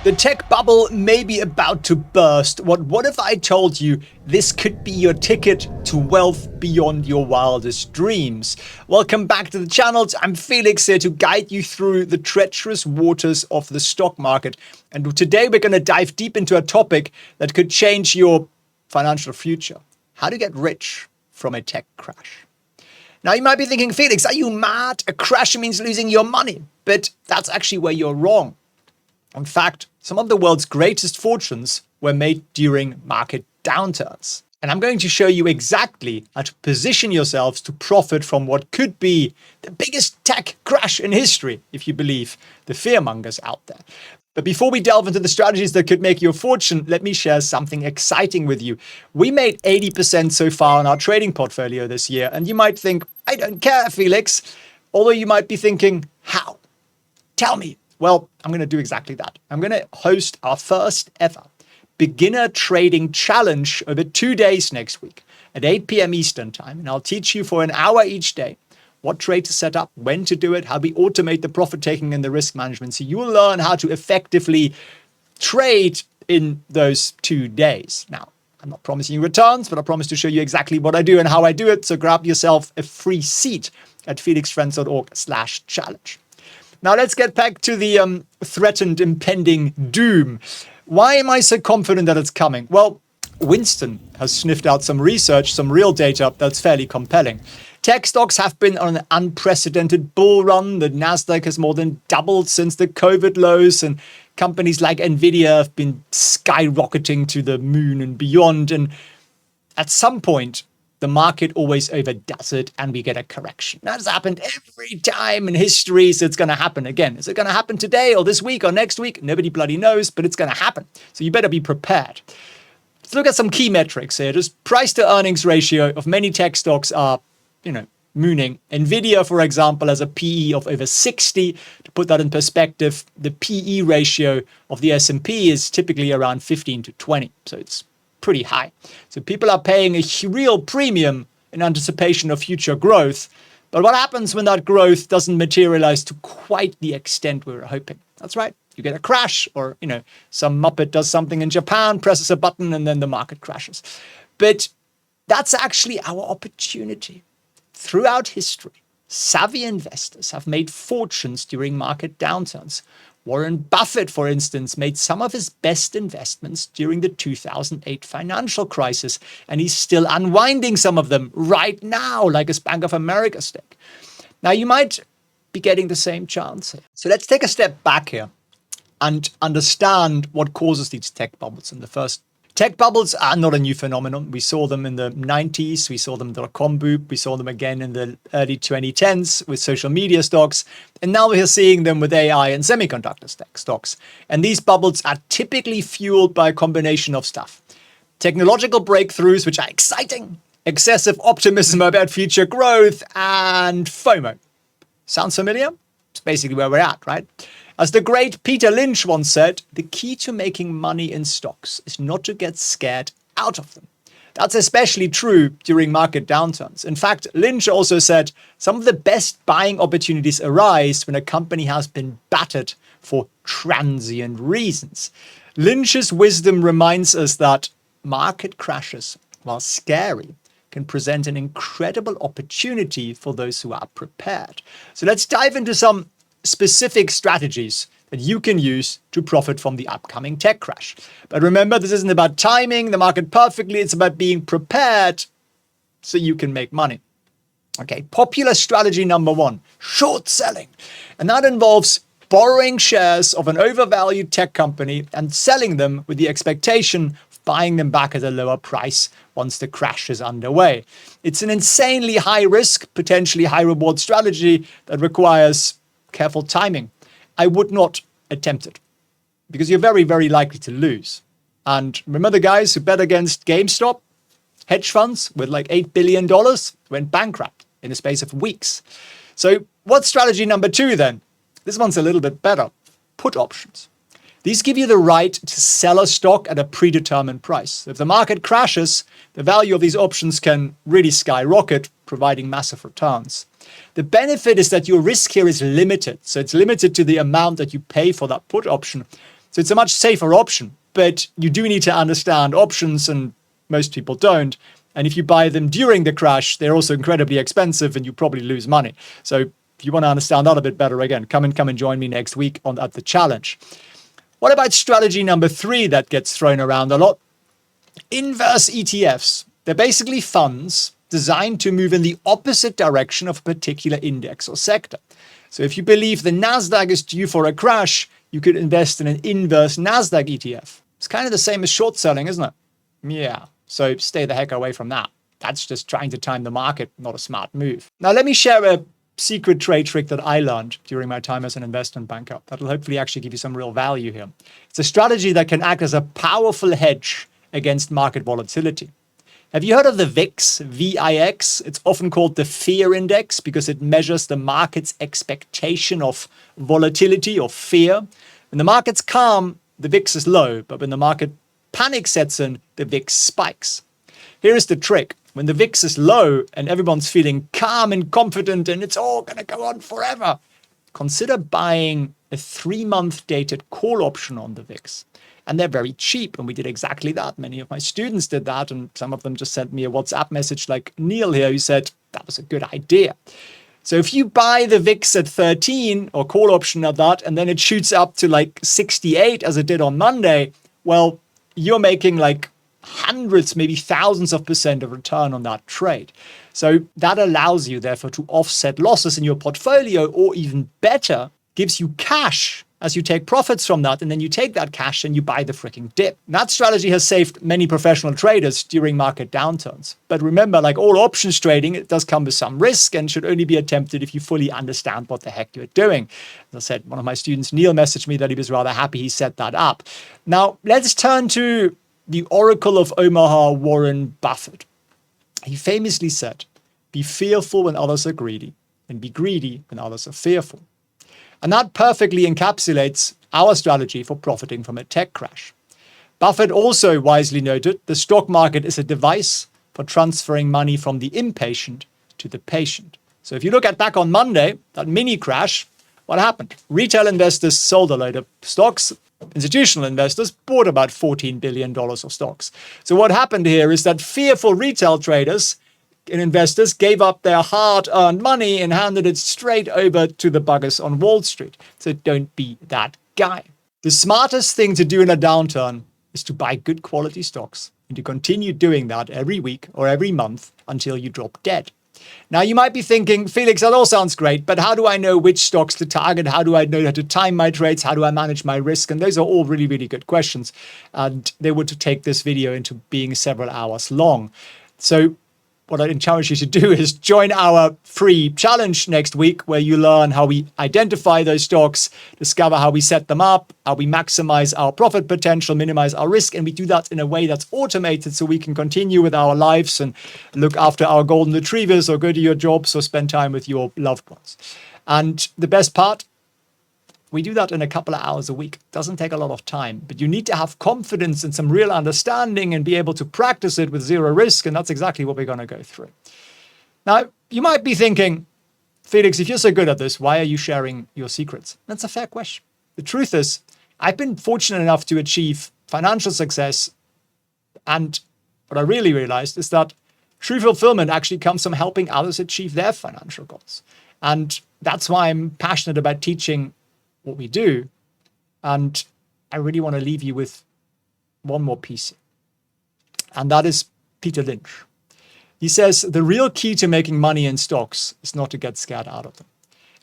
The tech bubble may be about to burst. What if I told you this could be your ticket to wealth beyond your wildest dreams? Welcome back to the channel. I'm Felix here to guide you through the treacherous waters of the stock market. And today we're going to dive deep into a topic that could change your financial future. How to get rich from a tech crash. Now you might be thinking, Felix, are you mad? A crash means losing your money. But that's actually where you're wrong. In fact, some of the world's greatest fortunes were made during market downturns. And I'm going to show you exactly how to position yourselves to profit from what could be the biggest tech crash in history, if you believe the fearmongers out there. But before we delve into the strategies that could make you a fortune, let me share something exciting with you. We made 80% so far on our trading portfolio this year. And you might think, I don't care, Felix. Although you might be thinking, how? Tell me. Well, I'm going to do exactly that. I'm going to host our first ever beginner trading challenge over 2 days next week at 8 p.m. Eastern time. And I'll teach you for an hour each day what trade to set up, when to do it, how we automate the profit taking and the risk management. So you will learn how to effectively trade in those 2 days. Now, I'm not promising you returns, but I promise to show you exactly what I do and how I do it. So grab yourself a free seat at felixfriends.org/challenge. Now let's get back to the threatened impending doom. Why am I so confident that it's coming? Well, Winston has sniffed out some research, some real data that's fairly compelling. Tech stocks have been on an unprecedented bull run. The Nasdaq has more than doubled since the COVID lows, and companies like Nvidia have been skyrocketing to the moon and beyond. And at some point, the market always overdoes it and we get a correction. That has happened every time in history, so it's going to happen again. Is it going to happen today or this week or next week? Nobody bloody knows, but it's going to happen. So you better be prepared. Let's look at some key metrics here. Just price to earnings ratio of many tech stocks are, mooning. Nvidia, for example, has a PE of over 60. To put that in perspective, the PE ratio of the S&P is typically around 15 to 20. So it's pretty high. So people are paying a real premium in anticipation of future growth. But what happens when that growth doesn't materialize to quite the extent we were hoping? That's right. You get a crash, or, some muppet does something in Japan, presses a button, and then the market crashes. But that's actually our opportunity. Throughout history, savvy investors have made fortunes during market downturns. Warren Buffett, for instance, made some of his best investments during the 2008 financial crisis, and he's still unwinding some of them right now, like his Bank of America stake. Now, you might be getting the same chance here. So let's take a step back here and understand what causes these tech bubbles in the first. Tech bubbles are not a new phenomenon. We saw them in the 90s. We saw them in the dot-com boom. We saw them again in the early 2010s with social media stocks. And now we're seeing them with AI and semiconductor stocks. And these bubbles are typically fueled by a combination of stuff. Technological breakthroughs, which are exciting, excessive optimism about future growth, and FOMO. Sounds familiar? It's basically where we're at, right? As the great Peter Lynch once said, the key to making money in stocks is not to get scared out of them. That's especially true during market downturns. In fact, Lynch also said some of the best buying opportunities arise when a company has been battered for transient reasons. Lynch's wisdom reminds us that market crashes, while scary, can present an incredible opportunity for those who are prepared. So let's dive into some specific strategies that you can use to profit from the upcoming tech crash. But remember, this isn't about timing the market perfectly. It's about being prepared so you can make money. Okay, popular strategy number 1, short selling. And that involves borrowing shares of an overvalued tech company and selling them with the expectation of buying them back at a lower price once the crash is underway. It's an insanely high risk, potentially high reward strategy that requires careful timing. I would not attempt it because you're very, very likely to lose. And remember the guys who bet against GameStop? Hedge funds with like $8 billion went bankrupt in the space of weeks. So what's strategy number 2 then? This one's a little bit better. Put options. These give you the right to sell a stock at a predetermined price. If the market crashes, the value of these options can really skyrocket, providing massive returns. The benefit is that your risk here is limited. So it's limited to the amount that you pay for that put option. So it's a much safer option, but you do need to understand options, and most people don't. And if you buy them during the crash, they're also incredibly expensive and you probably lose money. So if you want to understand that a bit better, again, come and join me next week at the challenge. What about strategy number 3 that gets thrown around a lot? Inverse ETFs. They're basically funds designed to move in the opposite direction of a particular index or sector. So if you believe the NASDAQ is due for a crash, you could invest in an inverse NASDAQ ETF. It's kind of the same as short selling, isn't it? Yeah. So stay the heck away from that. That's just trying to time the market, not a smart move. Now, let me share a secret trade trick that I learned during my time as an investment banker that'll hopefully actually give you some real value here. It's a strategy that can act as a powerful hedge against market volatility. Have you heard of the VIX, VIX? It's often called the fear index because it measures the market's expectation of volatility or fear. When the market's calm, the VIX is low, but when the market panic sets in, the VIX spikes. Here is the trick. When the VIX is low and everyone's feeling calm and confident and it's all going to go on forever, consider buying a 3-month dated call option on the VIX. And they're very cheap. And we did exactly that. Many of my students did that. And some of them just sent me a WhatsApp message like Neil here, who said, that was a good idea. So if you buy the VIX at 13 or call option at that, and then it shoots up to like 68 as it did on Monday, well, you're making like hundreds, maybe thousands of % of return on that trade. So that allows you, therefore, to offset losses in your portfolio, or even better, gives you cash as you take profits from that, and then you take that cash and you buy the freaking dip. That strategy has saved many professional traders during market downturns. But remember, like all options trading, it does come with some risk and should only be attempted if you fully understand what the heck you're doing. As I said, one of my students, Neil, messaged me that he was rather happy he set that up. Now, let's turn to the Oracle of Omaha, Warren Buffett. He famously said, "Be fearful when others are greedy, and be greedy when others are fearful." And that perfectly encapsulates our strategy for profiting from a tech crash. Buffett also wisely noted, the stock market is a device for transferring money from the impatient to the patient. So if you look at back on Monday, that mini crash, what happened? Retail investors sold a load of stocks. Institutional investors bought about $14 billion of stocks. So what happened here is that fearful retail traders and investors gave up their hard-earned money and handed it straight over to the buggers on Wall Street. So don't be that guy. The smartest thing to do in a downturn is to buy good quality stocks and to continue doing that every week or every month until you drop dead. Now, you might be thinking, Felix, that all sounds great, but how do I know which stocks to target? How do I know how to time my trades? How do I manage my risk? And those are all really, really good questions. And they would take this video into being several hours long. So what I encourage you to do is join our free challenge next week, where you learn how we identify those stocks, discover how we set them up, how we maximize our profit potential, minimize our risk. And we do that in a way that's automated so we can continue with our lives and look after our golden retrievers or go to your jobs or spend time with your loved ones. And the best part, we do that in a couple of hours a week. It doesn't take a lot of time, but you need to have confidence and some real understanding and be able to practice it with zero risk. And that's exactly what we're going to go through. Now, you might be thinking, Felix, if you're so good at this, why are you sharing your secrets? That's a fair question. The truth is, I've been fortunate enough to achieve financial success. And what I really realized is that true fulfillment actually comes from helping others achieve their financial goals. And that's why I'm passionate about teaching what we do. And I really want to leave you with one more piece. And that is Peter Lynch. He says, the real key to making money in stocks is not to get scared out of them.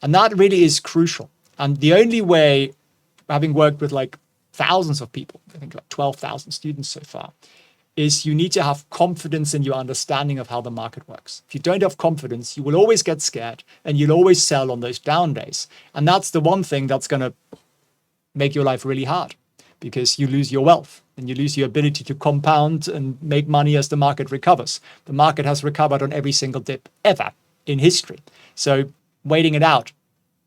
And that really is crucial. And the only way, having worked with like thousands of people, I think like 12,000 students so far, is you need to have confidence in your understanding of how the market works. If you don't have confidence, you will always get scared and you'll always sell on those down days. And that's the one thing that's going to make your life really hard, because you lose your wealth and you lose your ability to compound and make money as the market recovers. The market has recovered on every single dip ever in history. So waiting it out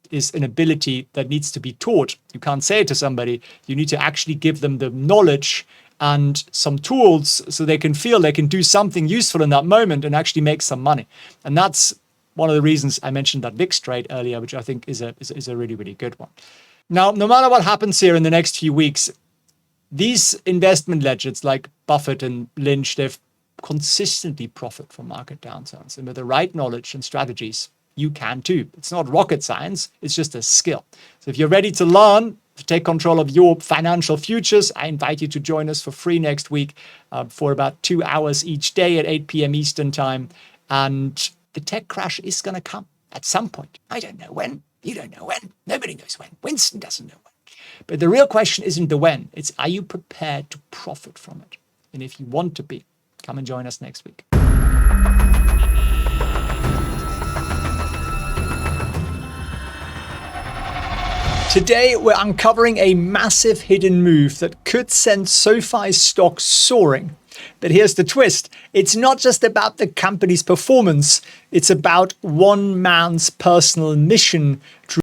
is an ability that needs to be taught. You can't say it to somebody. You need to actually give them the knowledge and some tools so they can feel they can do something useful in that moment and actually make some money. And that's one of the reasons I mentioned that VIX trade earlier, which I think is a really, really good one. Now, no matter what happens here in the next few weeks, These investment legends like Buffett and Lynch, they've consistently profit from market downturns. And with the right knowledge and strategies, you can too. It's not rocket science, it's just a skill. So if you're ready to learn, to take control of your financial futures, I invite you to join us for free next week for about 2 hours each day at 8 p.m. Eastern time. And the tech crash is going to come at some point. I don't know when. You don't know when. Nobody knows when. Winston doesn't know when. But the real question isn't the when. It's, are you prepared to profit from it? And if you want to be, come and join us next week. Today, we're uncovering a massive hidden move that could send SoFi's stock soaring. But here's the twist. It's not just about the company's performance. It's about one man's personal mission to